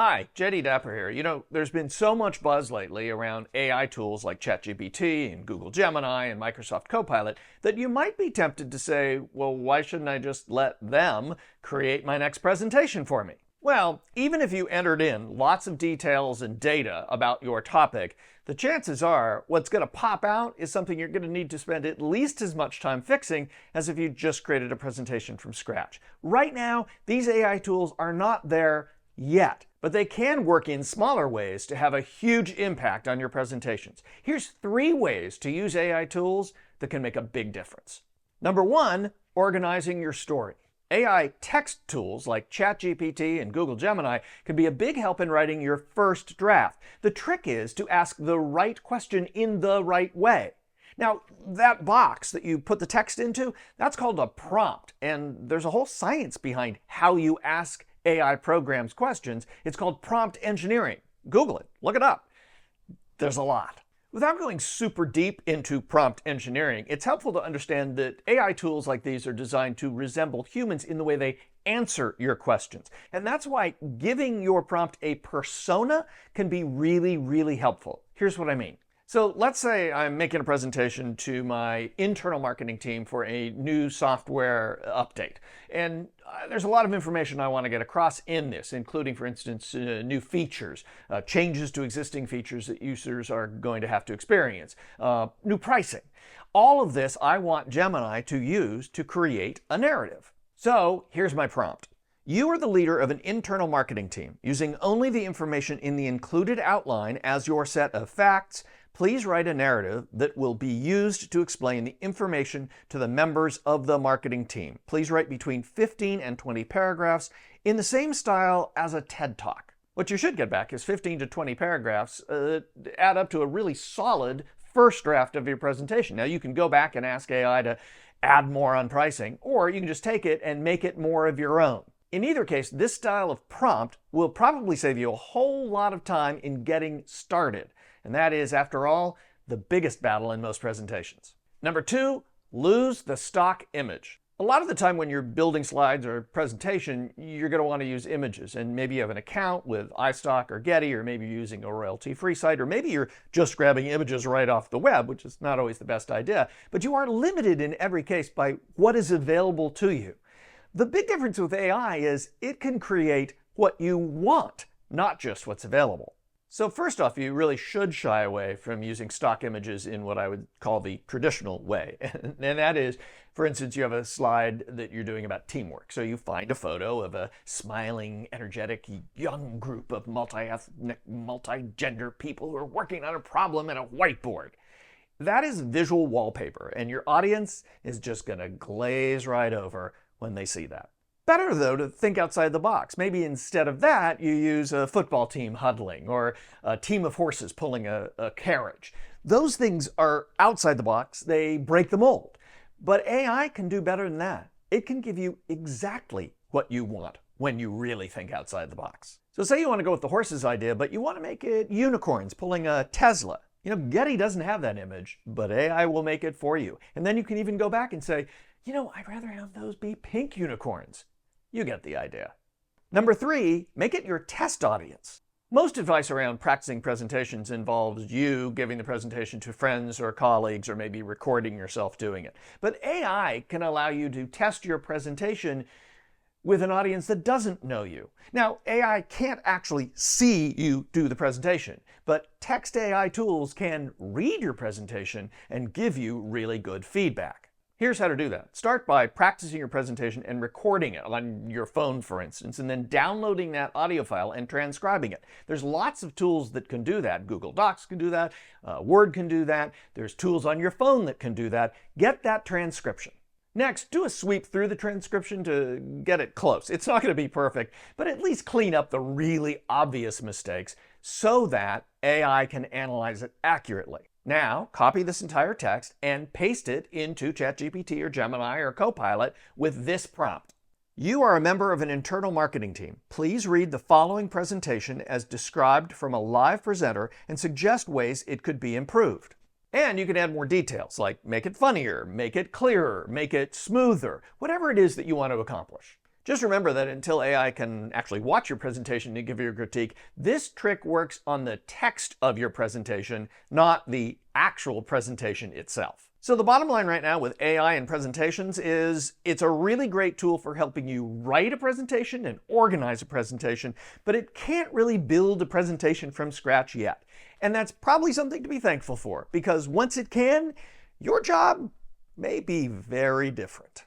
Hi, Jay DeDapper here. There's been so much buzz lately around AI tools like ChatGPT and Google Gemini and Microsoft Copilot that you might be tempted to say, well, why shouldn't I just let them create my next presentation for me? Well, even if you entered in lots of details and data about your topic, the chances are what's going to pop out is something you're going to need to spend at least as much time fixing as if you just created a presentation from scratch. Right now, these AI tools are not there yet, but they can work in smaller ways to have a huge impact on your presentations. Here's 3 ways to use AI tools that can make a big difference. Number 1, organizing your story. AI text tools like ChatGPT and Google Gemini can be a big help in writing your first draft. The trick is to ask the right question in the right way. Now, that box that you put the text into, that's called a prompt, and there's a whole science behind how you ask AI programs questions. It's called prompt engineering. Google it, look it up. There's a lot. Without going super deep into prompt engineering, it's helpful to understand that AI tools like these are designed to resemble humans in the way they answer your questions. And that's why giving your prompt a persona can be really, really helpful. Here's what I mean. So let's say I'm making a presentation to my internal marketing team for a new software update. And there's a lot of information I want to get across in this, including, for instance, new features, changes to existing features that users are going to have to experience, new pricing. All of this I want Gemini to use to create a narrative. So here's my prompt. You are the leader of an internal marketing team. Using only the information in the included outline as your set of facts, please write a narrative that will be used to explain the information to the members of the marketing team. Please write between 15 and 20 paragraphs in the same style as a TED Talk. What you should get back is 15 to 20 paragraphs add up to a really solid first draft of your presentation. Now, you can go back and ask AI to add more on pricing, or you can just take it and make it more of your own. In either case, this style of prompt will probably save you a whole lot of time in getting started. And that is, after all, the biggest battle in most presentations. Number 2, lose the stock image. A lot of the time when you're building slides or a presentation, you're going to want to use images. And maybe you have an account with iStock or Getty, or maybe you're using a royalty-free site, or maybe you're just grabbing images right off the web, which is not always the best idea. But you are limited in every case by what is available to you. The big difference with AI is it can create what you want, not just what's available. So first off, you really should shy away from using stock images in what I would call the traditional way. And that is, for instance, you have a slide that you're doing about teamwork. So you find a photo of a smiling, energetic, young group of multi-ethnic, multi-gender people who are working on a problem at a whiteboard. That is visual wallpaper, and your audience is just going to glaze right over when they see that. Better, though, to think outside the box. Maybe instead of that, you use a football team huddling or a team of horses pulling a carriage. Those things are outside the box. They break the mold. But AI can do better than that. It can give you exactly what you want when you really think outside the box. So say you want to go with the horses idea, but you want to make it unicorns pulling a Tesla. Getty doesn't have that image, but AI will make it for you. And then you can even go back and say, I'd rather have those be pink unicorns. You get the idea. Number 3, make it your test audience. Most advice around practicing presentations involves you giving the presentation to friends or colleagues, or maybe recording yourself doing it. But AI can allow you to test your presentation with an audience that doesn't know you. Now, AI can't actually see you do the presentation, but text AI tools can read your presentation and give you really good feedback. Here's how to do that. Start by practicing your presentation and recording it on your phone, for instance, and then downloading that audio file and transcribing it. There's lots of tools that can do that. Google Docs can do that. Word can do that. There's tools on your phone that can do that. Get that transcription. Next, do a sweep through the transcription to get it close. It's not going to be perfect, but at least clean up the really obvious mistakes so that AI can analyze it accurately. Now, copy this entire text and paste it into ChatGPT or Gemini or Copilot with this prompt. You are a member of an internal marketing team. Please read the following presentation as described from a live presenter and suggest ways it could be improved. And you can add more details, like make it funnier, make it clearer, make it smoother, whatever it is that you want to accomplish. Just remember that until AI can actually watch your presentation and give you a critique, this trick works on the text of your presentation, not the actual presentation itself. So the bottom line right now with AI and presentations is it's a really great tool for helping you write a presentation and organize a presentation, but it can't really build a presentation from scratch yet. And that's probably something to be thankful for, because once it can, your job may be very different.